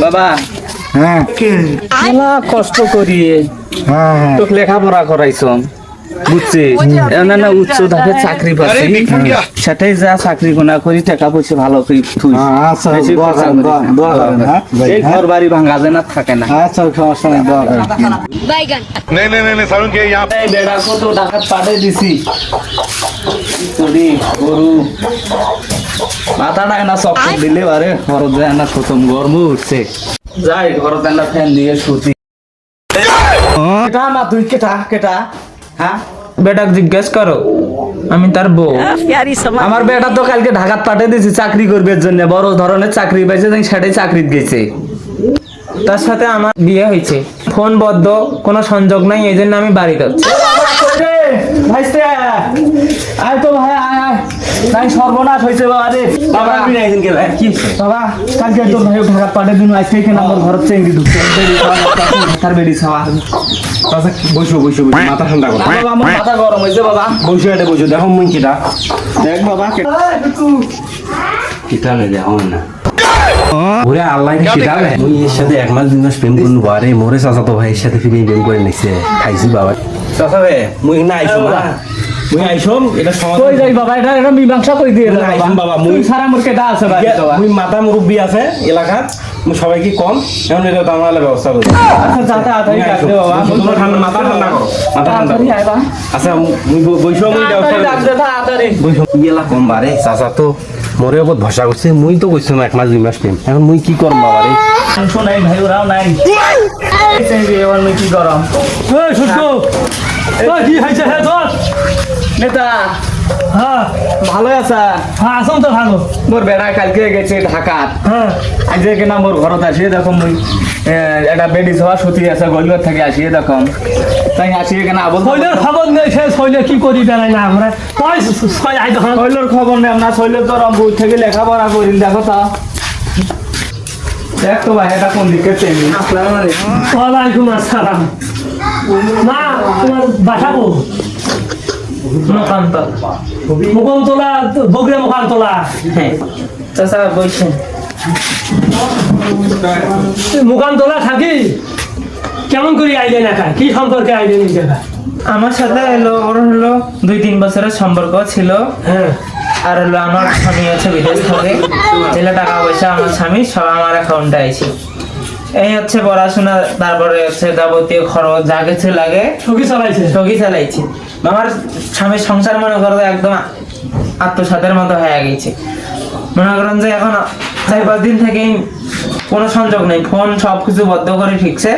বাবা হ্যাঁ মেলা কষ্ট করিয়ে হ্যাঁ তোকে লেখাপড়া করাইছ বুঝছি না উচ্চ ধাপে চাকরি পাচ্ছি সেটাই যা চাকরি গোনা করি টাকা পয়সা ভালো করি তুই আচ্ছা বেশি দোয়া খরচা করেন, করিস না। দোয়া করেন, হ্যাঁ ভাই, এই হ্যাঁ? ঘর বাড়ি ভাঙা যায় না থাকে না আচ্ছা সমস্যা নেই দোয়া করেন। बैगन नहीं नहीं नहीं नहीं सारुण के यहाँ এই বেড়া কত ডাকাত পাঠিয়ে দিছি চুরি গরু মাথা না না চক্কর দিলে আরে ঘর যায় না প্রথম গরম উঠছে যাই ঘর না ফ্যান দিয়ে শুতি কেটা মা তুই কেটা কেটা হ্যাঁ বেটাকে জিজ্ঞেস করো আমি তার বউ। আমার বেটা তো কালকে ঢাকাত পাঠিয়ে দিয়েছি চাকরি করবে জন্য বড় ধরনের চাকরি পাইছে তাই সেটাই চাকরিতে গেছে তার সাথে আমার বিয়ে হয়েছে, ফোন বদ্ধ, কোনো সংযোগ নাই, এই জন্য আমি বাড়ি যাচ্ছি। ভাইস্তে আয় তো ভাই আয় আয় তাই সর্বনাশ হয়েছে বাবা রে বাবা কি বাবা কালকে তোর ভাই ঢাকাত পাঠিয়ে দিন আজকে এখানে আমার ঘর চেঙ্গি ঢুকছে তার বেড়ি খাওয়া বসো বসো বসো মাথা ঠান্ডা করো বাবা আমার মাথা গরম হয়েছে বাবা বসো এটা বসো দেখো মুই কিটা দেখ বাবা কিটা নেই দেখো না ওরে আল্লাহ কিটা রে মুই এর সাথে এক মাস দুই মাস প্রেম করলু আরে মোরে চাচা তো ভাইয়ের সাথে ফিরে প্রেম করে নিছে খাইছি বাবা চাচা রে মুই না আইছো না মুই আইছম এটা সমাজ কই যাই বাবা এটা এটা মীমাংসা করে দিয়ে না, আইসুন বাবা, মুই মুই- সারা মোর কেটা আছে বাবা মুই মাতা মুরব্বী আছে এলাকাত মুই সবাইকে কম এখন এটা তামালা ব্যবস্থা করি আচ্ছা যা তাড়াতাড়ি ডাক দে বাবা তোমরা ঠান্ডা মাথা ঠান্ডা করো মাথা ঠান্ডা তাড়াতাড়ি আয় বাবা আচ্ছা মুই বইছো মুই তাড়াতাড়ি ডাক ব্যবস্থা দে তাড়াতাড়ি বইছো ইয়েলা কম বারে চাচা তো মোরে ওপর ভরসা করছে মুই তো কইছো এক মাস দুই মাস প্রেম এখন মুই কি করব বাবা রে শোনাই ভাই ওরাও নাই এই চাইবে এবার মুই কি গরম এই সূর্য এই কি হয়েছে হে তোর নেতা হ্যাঁ ভালো আছা হ্যাঁ আসুন তো ভালো মোর বেড়া কালকে গেছে ঢাকাত হ্যাঁ আজ কিনা মোর ঘরত আসিয়ে দেখো মুই একটা বেডি সভা সুতি আছে গলিবার থেকে আসিয়ে দেখো তাই আসিয়ে কেনা আবল শৈলের খবর নেই সে শৈলে কি করি বেড়াই না আমরা তুই ছয় আই তখন শৈলর খবর নেই আমরা শৈলের তো রংপুর থেকে লেখাপড়া করি দেখো তা দেখ তো ভাই এটা কোন দিকে চেনি ওয়ালাইকুম আসসালাম না তোমার বাসা কো মোকান্তর। মুকম তোলা বগরে মুখান তোলা হ্যাঁ চাচা বলছেন মুকাম তোলা থাকি কেমন করে আইলে না কি সম্পর্কে আইলে নি জায়গা আমার সাথে ওর হলো 2-3 বছরের সম্পর্ক ছিল, হ্যাঁ আর হলো আমার স্বামী আছে বিদেশ থেকে, ছেলে টাকা পয়সা আমার স্বামী সব আমার অ্যাকাউন্টে আইছে। এই হচ্ছে পড়াশোনা, তারপরে হচ্ছে যাবতীয় খরচ যা কিছু লাগে সখী চালাইছে সবই চালাইছে। আমার স্বামীর সংসার মনে করো একদম আত্মসাতের মতো হয়ে গেছে। মনে করেন যে এখন 4-5 দিন থেকেই কোনো সংযোগ নেই, ফোন সব কিছু বন্ধ করে ঠিকছে।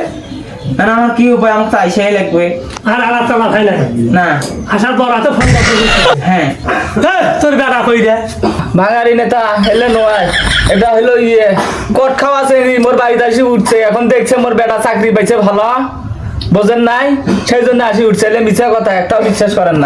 মানে আমার কি উপায়, আমাকে তো আইসাই লাগবে আর আলাদা মাথায় নাই না। আসার পর এত ফোন করতে হ্যাঁ তোর বেড়া কই রে ভাঙারি নেতা এলে নয় এটা হলো কট খাওয়া চেনি মোর বাড়িতে আসি উঠছে এখন দেখছে মোর বেটা চাকরি পাইছে ভালো বোঝেন নাই সেই জন্য আসি উঠছে মিছা কথা একটাও বিশ্বাস করেন না।